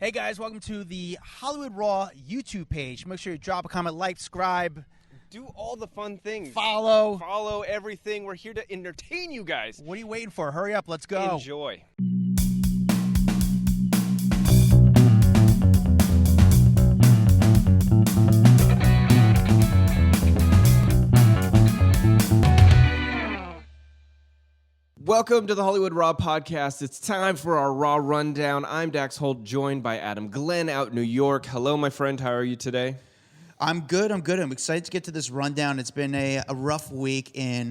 Hey guys, welcome to the Hollywood Raw YouTube page. Make sure you drop a comment, like, subscribe. Do all the fun things. Follow everything. We're here to entertain you guys. What are you waiting for? Hurry up, let's go. Enjoy. Welcome to the Hollywood Raw podcast. It's time for our Raw Rundown. I'm Dax Holt, joined by Adam Glyn out in New York. Hello, my friend. How are you today? I'm good. I'm excited to get to this rundown. It's been a rough week in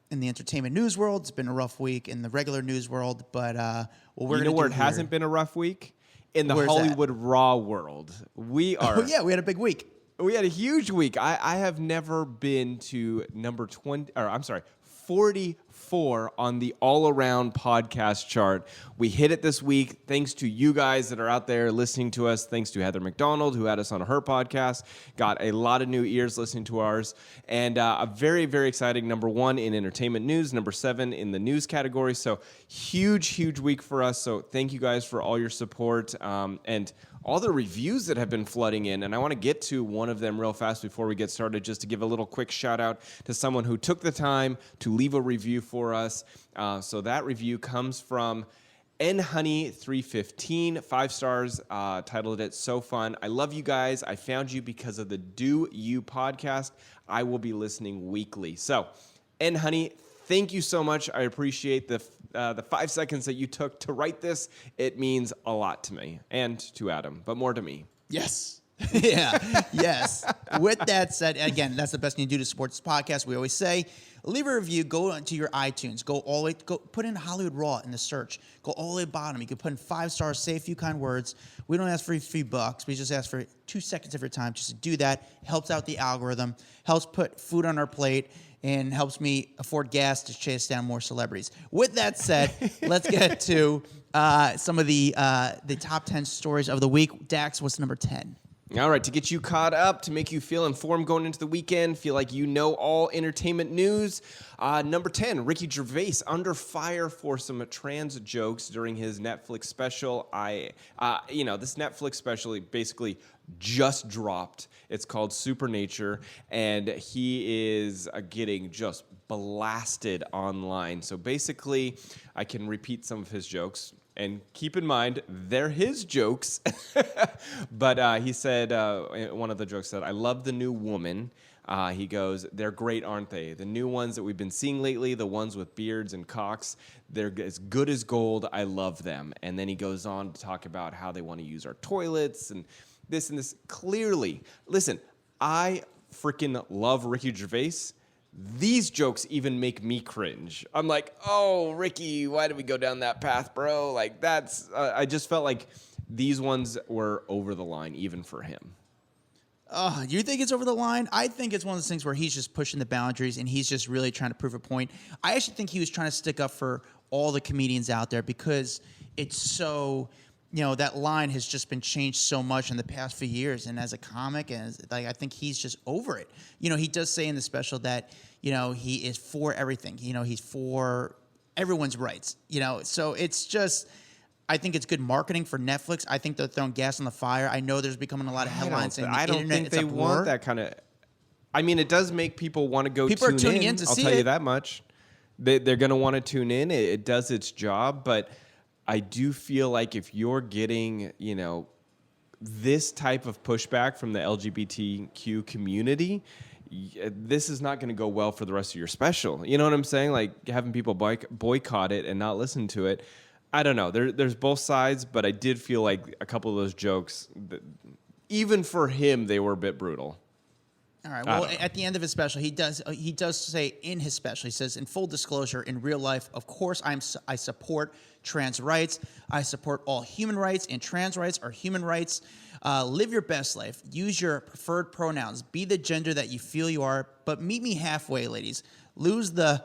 the entertainment news world. It's been a rough week in the regular news world. But where it hasn't been a rough week? In the Hollywood Raw world. We are. Oh, yeah, we had a big week. We had a huge week. I have never been to 44 on the all-around podcast chart. We hit it this week thanks to you guys that are out there listening to us, thanks to Heather McDonald, who had us on her podcast, got a lot of new ears listening to ours, and a very, very exciting number 1 in entertainment news, number 7 in the news category. So huge week for us. So thank you guys for all your support and all the reviews that have been flooding in, and I want to get to one of them real fast before we get started, just to give a little quick shout-out to someone who took the time to leave a review for us. So that review comes from NHoney315, 5 stars, titled it So Fun. I love you guys. I found you because of the Do You podcast. I will be listening weekly. So, NHoney, thank you so much. I appreciate the 5 seconds that you took to write this. It means a lot to me and to Adam, but more to me. Yes. Yeah. Yes. With that said, again, that's the best thing you do to support this podcast. We always say, leave a review. Go to your iTunes. Go all the way. Go put in Hollywood Raw in the search. Go all the way to the bottom. You can put in 5 stars. Say a few kind words. We don't ask for $3. We just ask for 2 seconds of your time just to do that. Helps out the algorithm. Helps put food on our plate. And helps me afford gas to chase down more celebrities. With that said, let's get to some of the top 10 stories of the week. Dax, what's number 10? All right, to get you caught up, to make you feel informed going into the weekend, feel like you know all entertainment news. Number 10, Ricky Gervais under fire for some trans jokes during his Netflix special. This Netflix special basically just dropped. It's called Supernature, and he is getting just blasted online. So basically, I can repeat some of his jokes. And keep in mind, they're his jokes. But he said, one of the jokes said, I love the new woman. He goes, they're great, aren't they? The new ones that we've been seeing lately, the ones with beards and cocks, they're as good as gold. I love them. And then he goes on to talk about how they want to use our toilets and this. Clearly, listen, I freaking love Ricky Gervais. These jokes even make me cringe. I'm like, oh, Ricky, why did we go down that path, bro? Like, that's, I just felt like these ones were over the line, even for him. You think it's over the line? I think it's one of those things where he's just pushing the boundaries and he's just really trying to prove a point. I actually think he was trying to stick up for all the comedians out there because it's so, that line has just been changed so much in the past few years. And as a comic, I think he's just over it. He does say in the special that, he is for everything. He's for everyone's rights. So it's just, I think it's good marketing for Netflix. I think they're throwing gas on the fire. I know there's becoming a lot of headlines saying I don't think they want that kind of. I mean, it does make people want to go. People are tuning in to see it. I'll tell you that much. They're going to want to tune in. It does its job, but I do feel like if you're getting, this type of pushback from the LGBTQ community, this is not going to go well for the rest of your special. You know what I'm saying? Like having people boycott it and not listen to it. I don't know. There's both sides, but I did feel like a couple of those jokes, even for him, they were a bit brutal. All right. Well, at the end of his special, he does say in his special, he says, in full disclosure, in real life, of course, I support trans rights. I support all human rights, and trans rights are human rights. Live your best life. Use your preferred pronouns. Be the gender that you feel you are. But meet me halfway, ladies. Lose the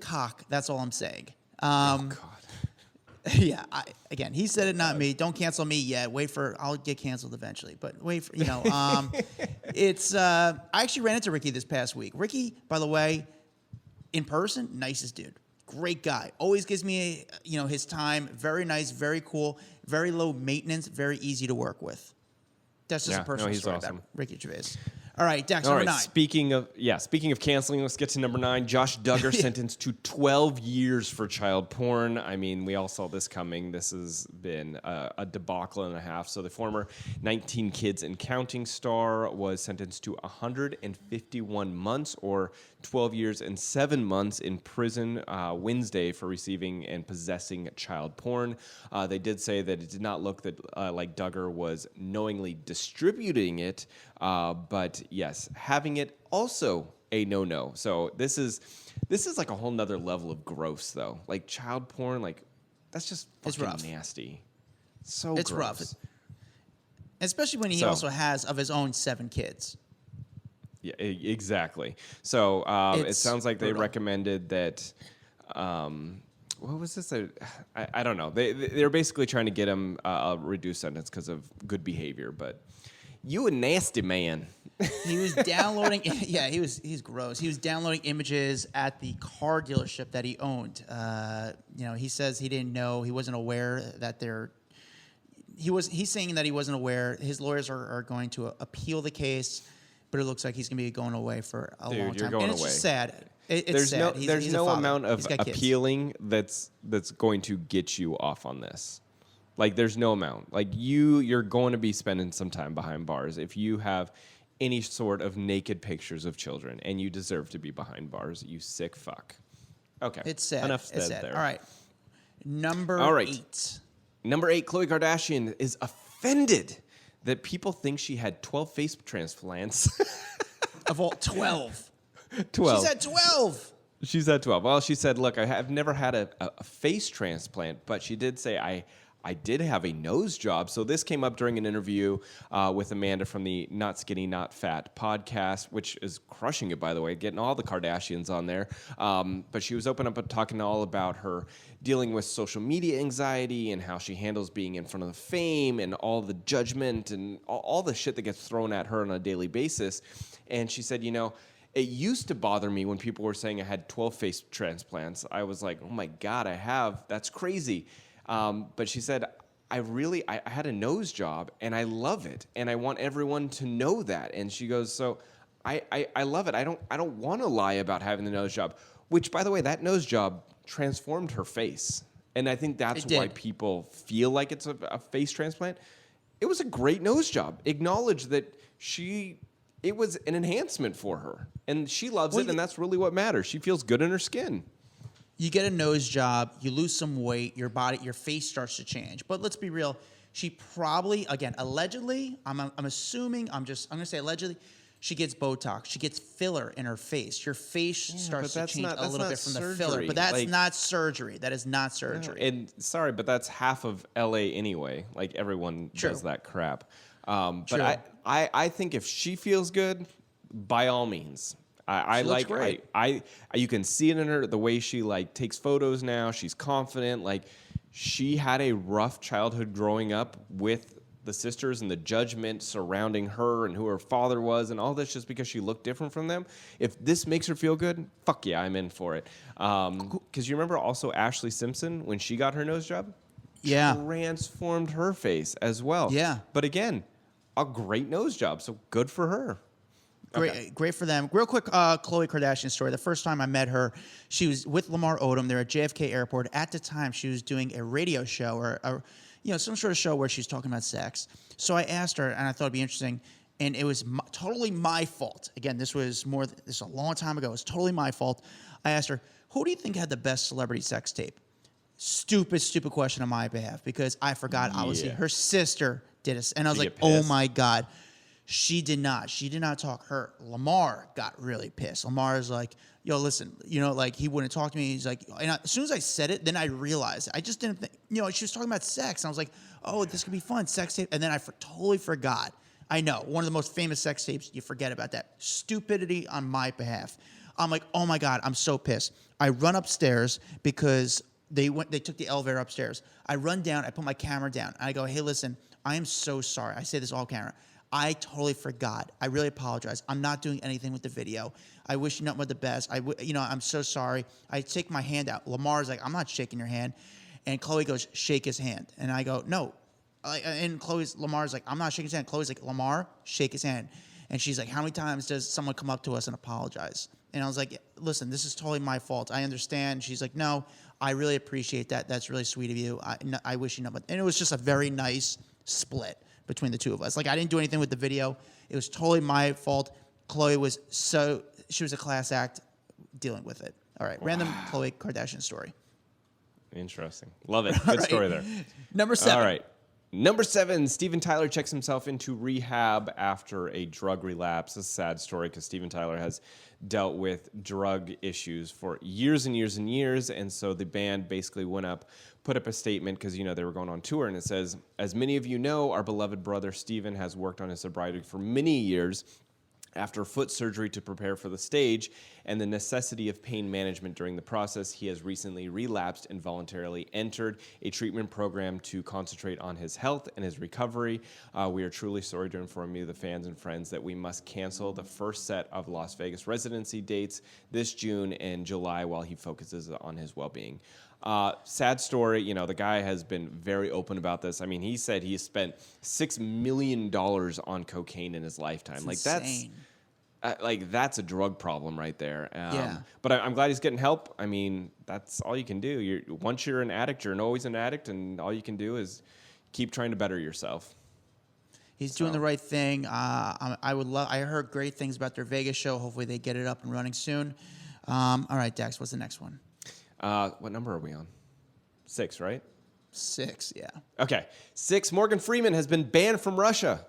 cock. That's all I'm saying. Oh God. Yeah, again, he said it, not me. Don't cancel me yet. I'll get canceled eventually. But wait for, it's, I actually ran into Ricky this past week. Ricky, by the way, in person, nicest dude. Great guy. Always gives me, his time. Very nice, very cool, very low maintenance, very easy to work with. That's just a personal story awesome. about Ricky Gervais. All right, Dax, All number right, 9. speaking of canceling, let's get to number 9. Josh Duggar sentenced to 12 years for child porn. I mean, we all saw this coming. This has been a debacle and a half. So the former 19 Kids and Counting star was sentenced to 151 months or 12 years and 7 months in prison Wednesday for receiving and possessing child porn. They did say that it did not look like Duggar was knowingly distributing it, but yes, having it also a no. So this is like a whole nother level of gross, though. Like child porn, like that's just fucking nasty. It's gross. Rough, especially when he also has of his own 7 kids. Yeah, exactly. So it sounds like they recommended that. What was this? I don't know. They're basically trying to get him a reduced sentence because of good behavior, but. You a nasty man. He was downloading. He's gross. He was downloading images at the car dealership that he owned. He says he didn't know. He wasn't aware that He's saying that he wasn't aware. His lawyers are going to appeal the case, but it looks like he's going to be going away for a long time. You're going and it's away. Just sad. There's sad. There's no amount of appealing that's going to get you off on this. Like, there's no amount. Like, you're going to be spending some time behind bars if you have any sort of naked pictures of children, and you deserve to be behind bars, you sick fuck. Okay. It's sad. Enough said there. All right. Number 8. Number 8, Khloe Kardashian is offended that people think she had 12 face transplants. Of all 12. 12. She's had 12. She's at 12. Well, she said, look, I have never had a face transplant, but she did say I did have a nose job. So this came up during an interview with Amanda from the Not Skinny, Not Fat podcast, which is crushing it, by the way, getting all the Kardashians on there. But she was open up and talking all about her dealing with social media anxiety and how she handles being in front of the fame and all the judgment and all the shit that gets thrown at her on a daily basis. And she said, it used to bother me when people were saying I had 12 face transplants. I was like, oh my God, I have. That's crazy. But she said, I had a nose job and I love it. And I want everyone to know that. And she goes, so I love it. I don't want to lie about having the nose job, which, by the way, that nose job transformed her face. And I think that's why people feel like it's a face transplant. It was a great nose job. Acknowledge that it was an enhancement for her and she loves it. And that's really what matters. She feels good in her skin. You get a nose job, you lose some weight, your face starts to change. But let's be real, she probably, again, allegedly, I'm assuming, I'm going to say allegedly, she gets Botox, she gets filler in her face. Your face starts to change a little bit from the filler, but that's not surgery. That is not surgery. No, and sorry, but that's half of LA anyway. Like everyone does that crap. But I think if she feels good, by all means. I like great. You can see it in her, the way she takes photos now. She's confident. Like she had a rough childhood growing up with the sisters and the judgment surrounding her and who her father was and all this just because she looked different from them. If this makes her feel good, fuck yeah, I'm in for it. Because you remember also Ashley Simpson when she got her nose job? Yeah. Transformed her face as well. Yeah. But again, a great nose job. So good for her. Great for them. Real quick, Khloe Kardashian story. The first time I met her, she was with Lamar Odom. They're at JFK Airport. At the time, she was doing a radio show or some sort of show where she was talking about sex. So I asked her, and I thought it'd be interesting, and it was totally my fault. Again, this was a long time ago. It was totally my fault. I asked her, who do you think had the best celebrity sex tape? Stupid question on my behalf because I forgot. Obviously, her sister did it, and I was like, oh my God. She did not. She did not talk. Lamar got really pissed. Lamar is like, yo, listen, he wouldn't talk to me. He's like, and as soon as I said it, then I realized. I just didn't think, she was talking about sex. And I was like, oh, this could be fun, sex tape. And then I totally forgot. I know, one of the most famous sex tapes, you forget about that. Stupidity on my behalf. I'm like, oh my God, I'm so pissed. I run upstairs because they took the elevator upstairs. I run down, I put my camera down, and I go, hey, listen, I am so sorry. I say this all camera. I totally forgot. I really apologize. I'm not doing anything with the video. I wish you nothing but the best. I'm so sorry. I take my hand out. Lamar's like, I'm not shaking your hand. And Khloe goes, shake his hand. And I go, no. And Lamar's like, I'm not shaking his hand. Khloe's like, Lamar, shake his hand. And she's like, how many times does someone come up to us and apologize? And I was like, listen, this is totally my fault. I understand. She's like, no, I really appreciate that. That's really sweet of you. I wish you nothing. And it was just a very nice split between the two of us. Like, I didn't do anything with the video. It was totally my fault. Khloe was she was a class act dealing with it. All right, random Khloe Kardashian story. Interesting. Love it. Good story there. Number 7. All right. Number 7, Steven Tyler checks himself into rehab after a drug relapse. It's a sad story because Steven Tyler has dealt with drug issues for years and years and years. And so the band basically put up a statement because, they were going on tour. And it says, as many of you know, our beloved brother Steven has worked on his sobriety for many years. After foot surgery to prepare for the stage and the necessity of pain management during the process, he has recently relapsed and voluntarily entered a treatment program to concentrate on his health and his recovery. We are truly sorry to inform you, the fans and friends, that we must cancel the first set of Las Vegas residency dates this June and July while he focuses on his well-being. Sad story. The guy has been very open about this. I mean, he said he spent $6 million on cocaine in his lifetime. That's insane. That's a drug problem right there. Yeah. But I'm glad he's getting help. I mean, that's all you can do. Once you're an addict, you're always an addict, and all you can do is keep trying to better yourself. He's doing the right thing. I heard great things about their Vegas show. Hopefully they get it up and running soon. All right, Dax, what's the next one? What number are we on? 6, right? 6, yeah. Okay. 6, Morgan Freeman has been banned from Russia.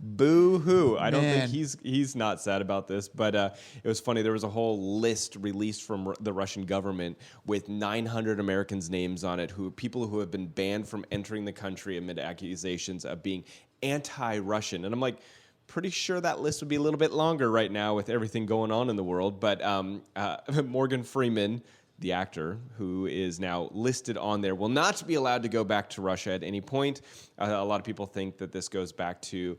Boo-hoo. I don't think he's not sad about this, but it was funny. There was a whole list released from the Russian government with 900 Americans' names on it, people who have been banned from entering the country amid accusations of being anti-Russian. And I'm like, pretty sure that list would be a little bit longer right now with everything going on in the world. But Morgan Freeman, the actor, who is now listed on there, will not be allowed to go back to Russia at any point. A lot of people think that this goes back to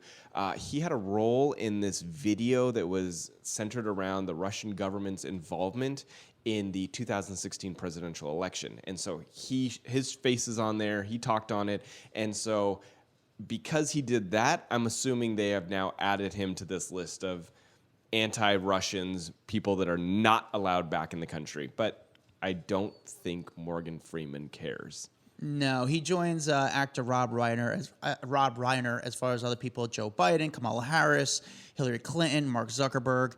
he had a role in this video that was centered around the Russian government's involvement in the 2016 presidential election. And so his face is on there. He talked on it. And so because he did that, I'm assuming they have now added him to this list of anti-Russians, people that are not allowed back in the country. But I don't think Morgan Freeman cares. No, he joins actor Rob Reiner as far as other people: Joe Biden, Kamala Harris, Hillary Clinton, Mark Zuckerberg.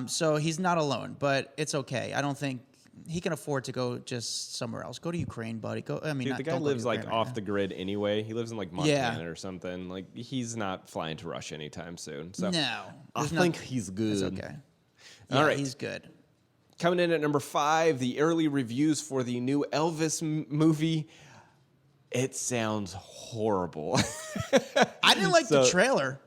So he's not alone, but it's okay. I don't think he can afford to go just somewhere else. Go to Ukraine, buddy. Go. I mean, dude, the guy lives off the grid anyway. He lives in Montana or something. Like, he's not flying to Russia anytime soon. So no, I think he's good. It's okay. All right, he's good. Coming in at number 5, the early reviews for the new Elvis movie. It sounds horrible. I didn't like the trailer.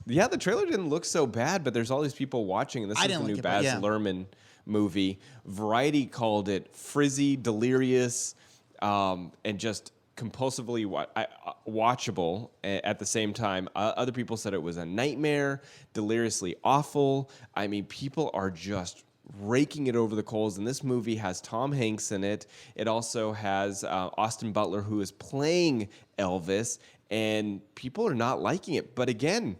Yeah, the trailer didn't look so bad, but there's all these people watching, and this is the new Baz Luhrmann movie. Variety called it frizzy, delirious, and just compulsively watchable at the same time. Other people said it was a nightmare, deliriously awful. I mean, people are just raking it over the coals, and this movie has Tom Hanks in it. It also has Austin Butler, who is playing Elvis, and people are not liking it. But again,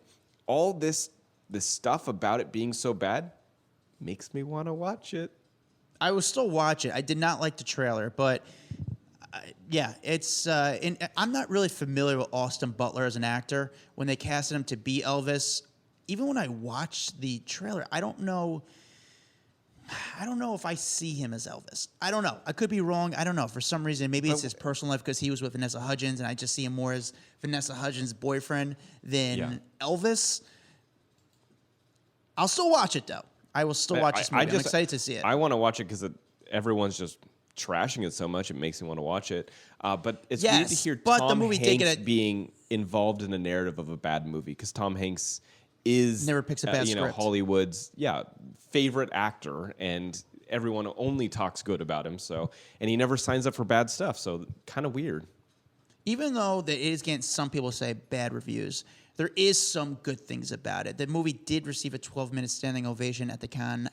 all this stuff about it being so bad makes me want to watch it. I will still watch it. I did not like the trailer, but it's. I'm not really familiar with Austin Butler as an actor. When they casted him to be Elvis, even when I watched the trailer, I don't know if I see him as Elvis. I don't know. I could be wrong. I don't know. For some reason, maybe it's his personal life because he was with Vanessa Hudgens, and I just see him more as Vanessa Hudgens' boyfriend than Elvis. I'll still watch it, though. I will still watch this movie. I'm excited to see it. I want to watch it because everyone's just trashing it so much. It makes me want to watch it. But it's weird to hear Tom Hanks being involved in a narrative of a bad movie because Tom Hanks is never picks a bad script. Hollywood's favorite actor, and everyone only talks good about him. So, and he never signs up for bad stuff. So, kind of weird. even though that it is getting some people say bad reviews, there is some good things about it. The movie did receive a 12-minute standing ovation at the Cannes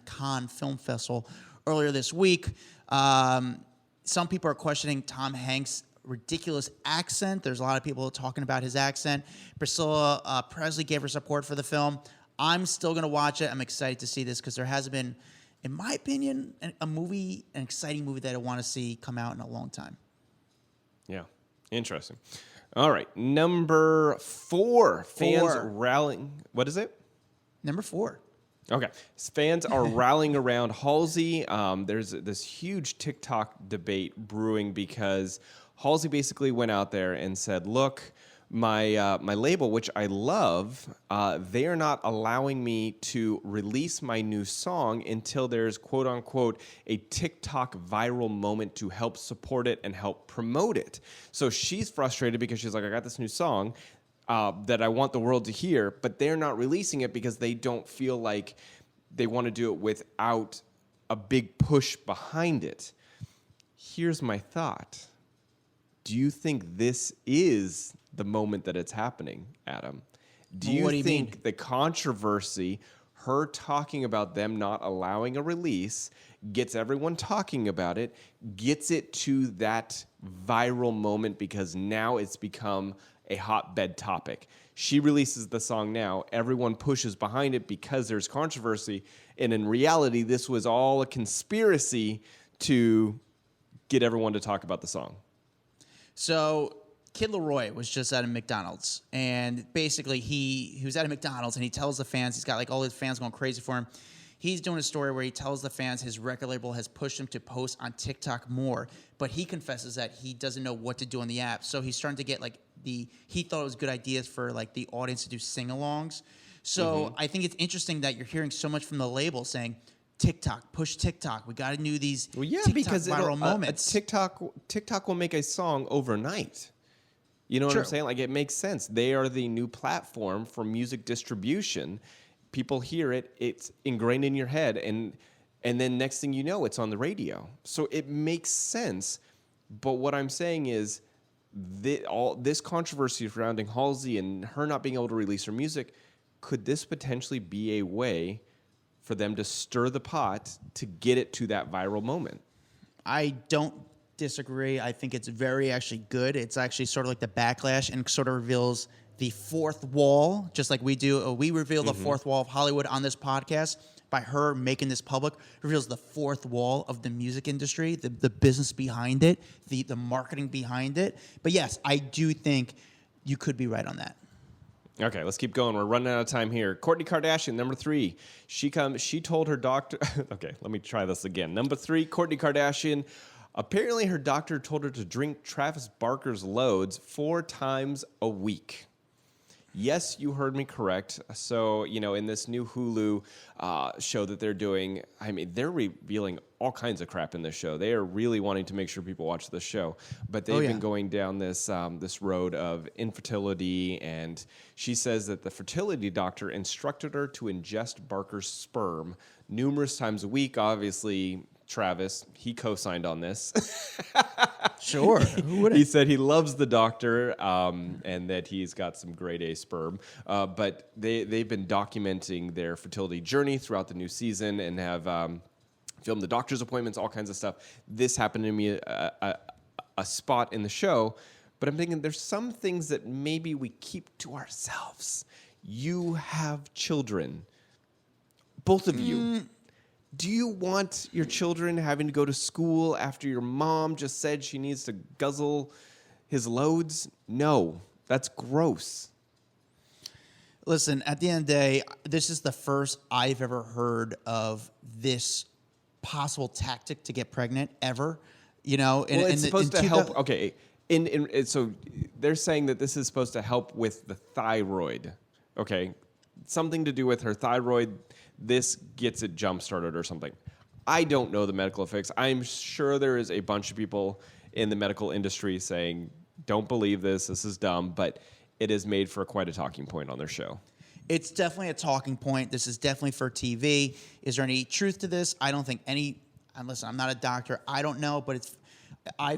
Film Festival earlier this week. Some people are questioning Tom Hanks' ridiculous accent. There's a lot of people talking about his accent. Priscilla Presley gave her support for the film. I'm still going to watch it. I'm excited to see this because there hasn't been, in my opinion, an exciting movie that I want to see come out in a long time. Yeah, interesting. All right, number 4. Fans rallying. What is it? Number 4. Okay. Fans are rallying around Halsey. There's this huge TikTok debate brewing because Halsey basically went out there and said, look, my label, which I love, they are not allowing me to release my new song until there's, quote unquote, a TikTok viral moment to help support it and help promote it. So she's frustrated because she's like, I got this new song that I want the world to hear, but they're not releasing it because they don't feel like they want to do it without a big push behind it. Here's my thought. Do you think this is the moment that it's happening, Adam? Do you think the controversy, her talking about them not allowing a release, gets everyone talking about it, gets it to that viral moment because now it's become a hotbed topic? She releases the song now. Everyone pushes behind it because there's controversy. And in reality, this was all a conspiracy to get everyone to talk about the song. So Kid Laroi was just at a McDonald's, and basically he was at a McDonald's, and he tells the fans, he's got like all his fans going crazy for him. He's doing a story where he tells the fans his record label has pushed him to post on TikTok more, but he confesses that he doesn't know what to do on the app. So he's starting to get like he thought it was good ideas for like the audience to do sing-alongs. So I think it's interesting that you're hearing so much from the label saying, TikTok, push TikTok. We got to do these TikTok because viral moments. TikTok will make a song overnight. You know what I'm saying? Like, it makes sense. They are the new platform for music distribution. People hear it, it's ingrained in your head, and then next thing you know, it's on the radio. So it makes sense. But what I'm saying is, all this controversy surrounding Halsey and her not being able to release her music, could this potentially be a way for them to stir the pot to get it to that viral moment? I don't disagree. I think it's very actually good. It's actually sort of like the backlash and sort of reveals the fourth wall, just like we do. We reveal the fourth wall of Hollywood on this podcast by her making this public. Reveals the fourth wall of the music industry, the business behind it, the marketing behind it. But yes, I do think you could be right on that. Okay, let's keep going. We're running out of time here. Kourtney Kardashian, number 3. She told her doctor... Okay, let me try this again. Number 3, Kourtney Kardashian. Apparently, her doctor told her to drink Travis Barker's loads 4 times a week. Yes, you heard me correct. So, in this new Hulu show that they're doing, they're revealing all kinds of crap in this show. They are really wanting to make sure people watch this show. But they've been going down this road of infertility, and she says that the fertility doctor instructed her to ingest Barker's sperm numerous times a week. Obviously, Travis, he co-signed on this. Sure. He said he loves the doctor and that he's got some grade A sperm. But they've been documenting their fertility journey throughout the new season and have filmed the doctor's appointments, all kinds of stuff. This happened to me a spot in the show. But I'm thinking there's some things that maybe we keep to ourselves. You have children. Both of you. Do you want your children having to go to school after your mom just said she needs to guzzle his loads? No, that's gross. Listen, at the end of the day, this is the first I've ever heard of this possible tactic to get pregnant ever. It's supposed to help. Okay, so they're saying that this is supposed to help with the thyroid. Okay, something to do with her thyroid. This gets it jump-started or something. I don't know the medical effects. I'm sure there is a bunch of people in the medical industry saying, don't believe this, this is dumb, but it is made for quite a talking point on their show. It's definitely a talking point. This is definitely for TV. Is there any truth to this? I don't think any. And listen, I'm not a doctor. I don't know, but I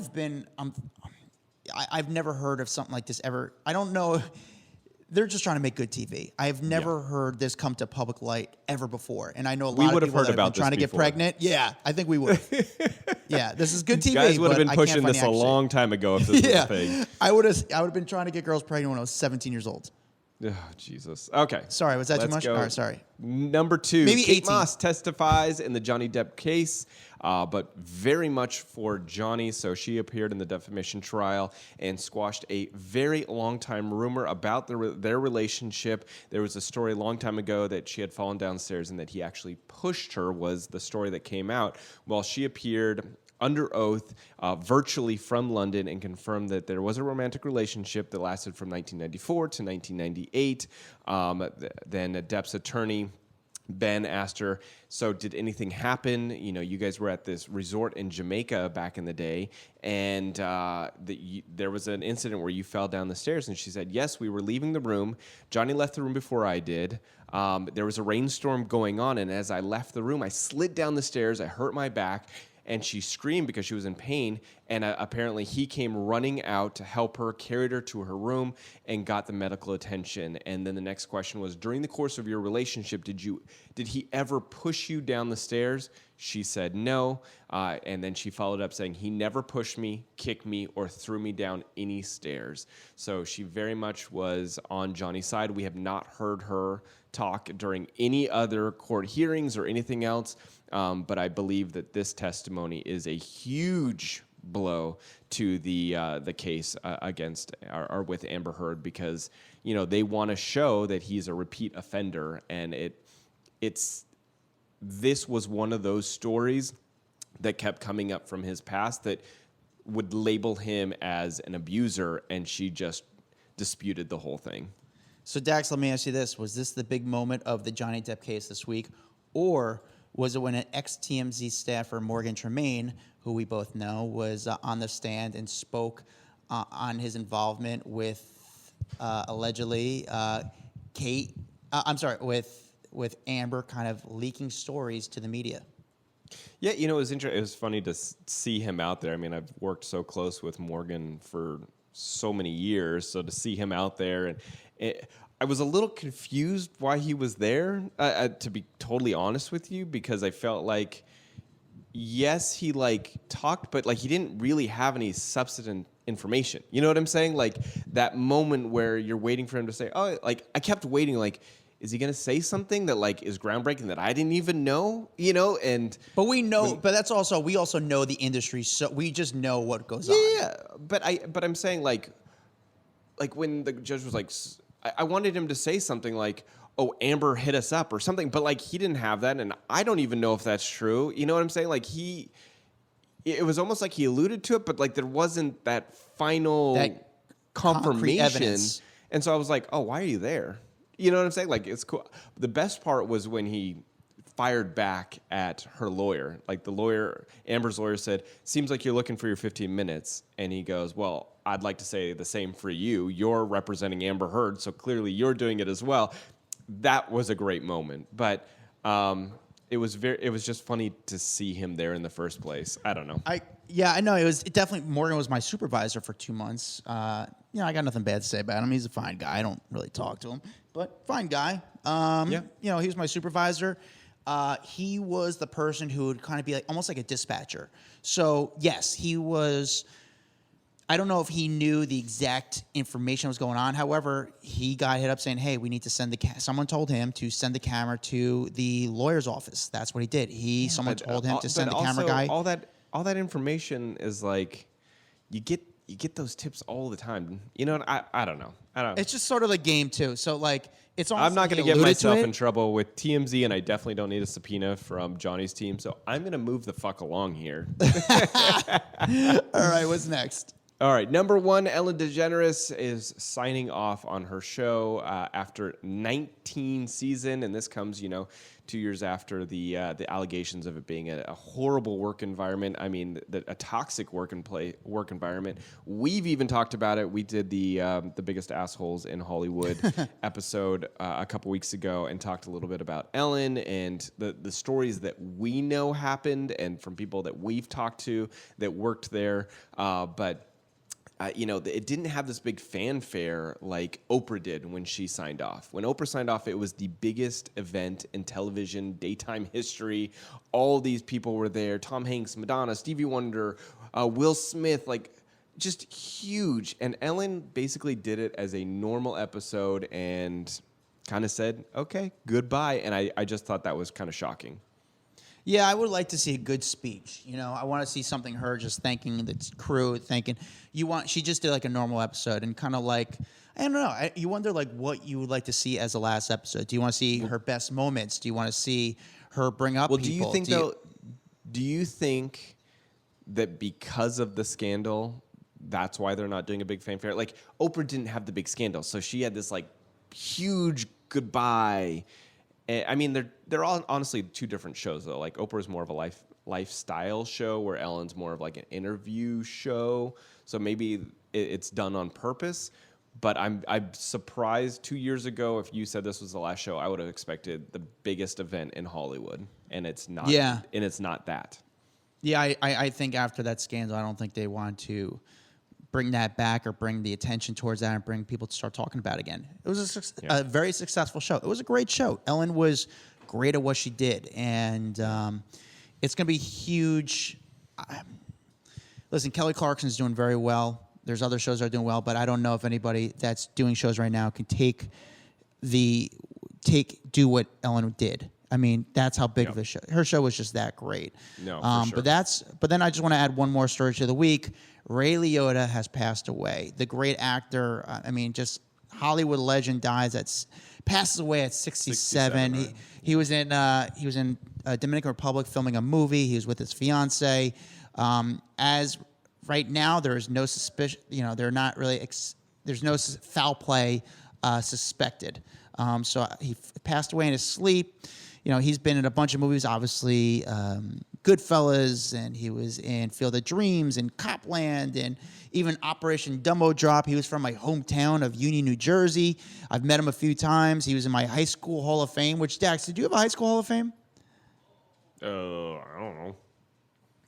I've never heard of something like this ever. I don't know. They're just trying to make good TV. I've never heard this come to public light ever before. And I know a lot of people that have been trying to get pregnant. Yeah, I think we would. Yeah, this is good TV. You guys would have been pushing this a long time ago if this was a thing. I would have been trying to get girls pregnant when I was 17 years old. Oh, Jesus. Okay. Sorry, was that too much? Go. All right, sorry. Number 2, Maybe Kate 18. Moss testifies in the Johnny Depp case, but very much for Johnny. So she appeared in the defamation trial and squashed a very long-time rumor about their relationship. There was a story a long time ago that she had fallen downstairs and that he actually pushed her, was the story that came out. Well, she appeared under oath, virtually from London, and confirmed that there was a romantic relationship that lasted from 1994 to 1998. Then Depp's attorney, Ben, asked her, so did anything happen? You know, you guys were at this resort in Jamaica back in the day, and there was an incident where you fell down the stairs. And she said, yes, we were leaving the room. Johnny left the room before I did. There was a rainstorm going on, and as I left the room, I slid down the stairs. I hurt my back. And she screamed because she was in pain, and apparently he came running out to help her, carried her to her room, and got the medical attention. And then the next question was, during the course of your relationship, did he ever push you down the stairs? She said no, and then she followed up saying, he never pushed me, kicked me, or threw me down any stairs. So she very much was on Johnny's side. We have not heard her talk during any other court hearings or anything else. But I believe that this testimony is a huge blow to the case against or with Amber Heard, because they want to show that he's a repeat offender, and this was one of those stories that kept coming up from his past that would label him as an abuser, and she just disputed the whole thing. So Dax, let me ask you this: was this the big moment of the Johnny Depp case this week, or was it when an ex-TMZ staffer, Morgan Tremaine, who we both know, was on the stand and spoke on his involvement with allegedly with Amber kind of leaking stories to the media? Yeah, it was interesting. It was funny to see him out there. I mean, I've worked so close with Morgan for so many years, so to see him out there, and I was a little confused why he was there, to be totally honest with you, because I felt like, yes, he talked, but he didn't really have any substantive information. You know what I'm saying? Like that moment where you're waiting for him to say, oh, I kept waiting, is he going to say something that is groundbreaking that I didn't even know, and but we know, but that's also, we also know the industry, so we just know what goes on. Yeah, but I'm saying when the judge was I wanted him to say something like, oh, Amber hit us up or something, but he didn't have that, and I don't even know if that's true. You know what I'm saying? It was almost like he alluded to it, but there wasn't that final confirmation. Evidence. And so I was like, oh, why are you there? You know what I'm saying? It's cool. The best part was when he fired back at her lawyer. Amber's lawyer said, seems like you're looking for your 15 minutes. And he goes, well, I'd like to say the same for you. You're representing Amber Heard, so clearly you're doing it as well. That was a great moment. But it was just funny to see him there in the first place. I don't know. I know. It definitely, Morgan was my supervisor for 2 months. I got nothing bad to say about him. He's a fine guy. I don't really talk to him, but fine guy. He was my supervisor. He was the person who would kind of be almost like a dispatcher. So yes, he was. I don't know if he knew the exact information that was going on. However, he got hit up saying, hey, we need to send someone told him to send the camera to the lawyer's office. That's what he did. Someone told him to send the camera guy. All that information is you get those tips all the time. I don't know. It's just sort of a game too. So it's almost I'm not going to get myself in trouble with TMZ, and I definitely don't need a subpoena from Johnny's team. So I'm going to move the fuck along here. All right, what's next? All right, number 1, Ellen DeGeneres is signing off on her show after 19 seasons, and this comes, 2 years after the allegations of it being a horrible work environment. I mean, a toxic work environment. We've even talked about it. We did the Biggest Assholes in Hollywood episode a couple weeks ago and talked a little bit about Ellen and the stories that we know happened and from people that we've talked to that worked there. But it didn't have this big fanfare like Oprah did when she signed off. When Oprah signed off, it was the biggest event in television daytime history. All these people were there: Tom Hanks, Madonna, Stevie Wonder, Will Smith, like just huge. And Ellen basically did it as a normal episode and kind of said, "Okay, goodbye." And I just thought that was kind of shocking. Yeah, I would like to see a good speech. I want to see something her just thanking the crew, she just did like a normal episode and kind of like, I don't know. You wonder like what you would like to see as the last episode. Do you want to see her best moments? Do you want to see her bring up people? Do you think that because of the scandal, that's why they're not doing a big fanfare? Like Oprah didn't have the big scandal, so she had this like huge goodbye. I mean, they're all honestly two different shows, though. Like, Oprah's more of a lifestyle show, where Ellen's more of like an interview show. So maybe it's done on purpose. But I'm surprised 2 years ago, if you said this was the last show, I would have expected the biggest event in Hollywood. And it's not. Yeah. And it's not that. Yeah, I think after that scandal, I don't think they want to bring that back or bring the attention towards that and bring people to start talking about it again. It was a very successful show. It was a great show. Ellen was great at what she did, and it's going to be huge. Listen, Kelly Clarkson's doing very well. There's other shows that are doing well, but I don't know if anybody that's doing shows right now can do what Ellen did. I mean, that's how big of a show. Her show was just that great. No, for sure. But then I just want to add one more story to the week. Ray Liotta has passed away. The great actor. Just Hollywood legend passes away at 67. Right. He was in Dominican Republic filming a movie. He was with his fiance. As right now, there is no suspicion. They're not really. There's no foul play suspected. So he passed away in his sleep. He's been in a bunch of movies, obviously, Goodfellas, and he was in Field of Dreams and Copland, and even Operation Dumbo Drop. He was from my hometown of Union, New Jersey. I've met him a few times. He was in my high school Hall of Fame, which, Dax, did you have a high school Hall of Fame? I don't know.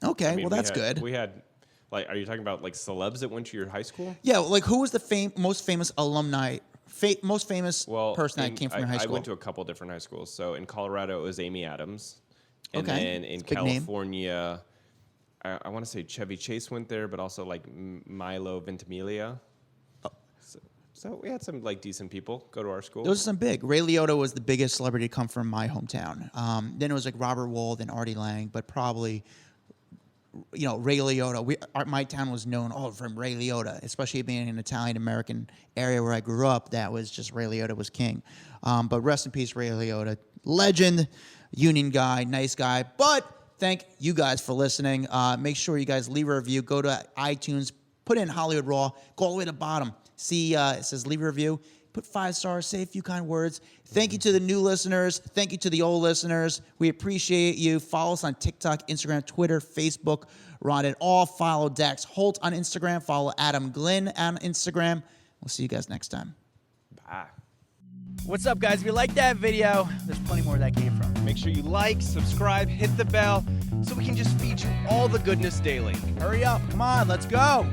Okay, that's good. We had, like, are you talking about, like, celebs that went to your high school? Yeah, like, who was the most famous alumni most famous person that came from your high school? I went to a couple different high schools. So in Colorado, it was Amy Adams. And then in California, I want to say Chevy Chase went there, but also like Milo Ventimiglia. Oh. So we had some like decent people go to our school. Those are some big. Ray Liotta was the biggest celebrity to come from my hometown. Then it was like Robert Wold and Artie Lang, but probably Ray Liotta. My town was known from Ray Liotta, especially being in an Italian-American area where I grew up. That was just Ray Liotta was king. But rest in peace, Ray Liotta. Legend, union guy, nice guy. But thank you guys for listening. Make sure you guys leave a review. Go to iTunes, put in Hollywood Raw, go all the way to the bottom. See, it says leave a review. Put 5 stars, say a few kind words. Thank you to the new listeners. Thank you to the old listeners. We appreciate you. Follow us on TikTok, Instagram, Twitter, Facebook. We're on it all. Follow Dax Holt on Instagram. Follow Adam Glyn on Instagram. We'll see you guys next time. Bye. What's up, guys? If you like that video, there's plenty more that came from. Make sure you like, subscribe, hit the bell, so we can just feed you all the goodness daily. Hurry up. Come on, let's go.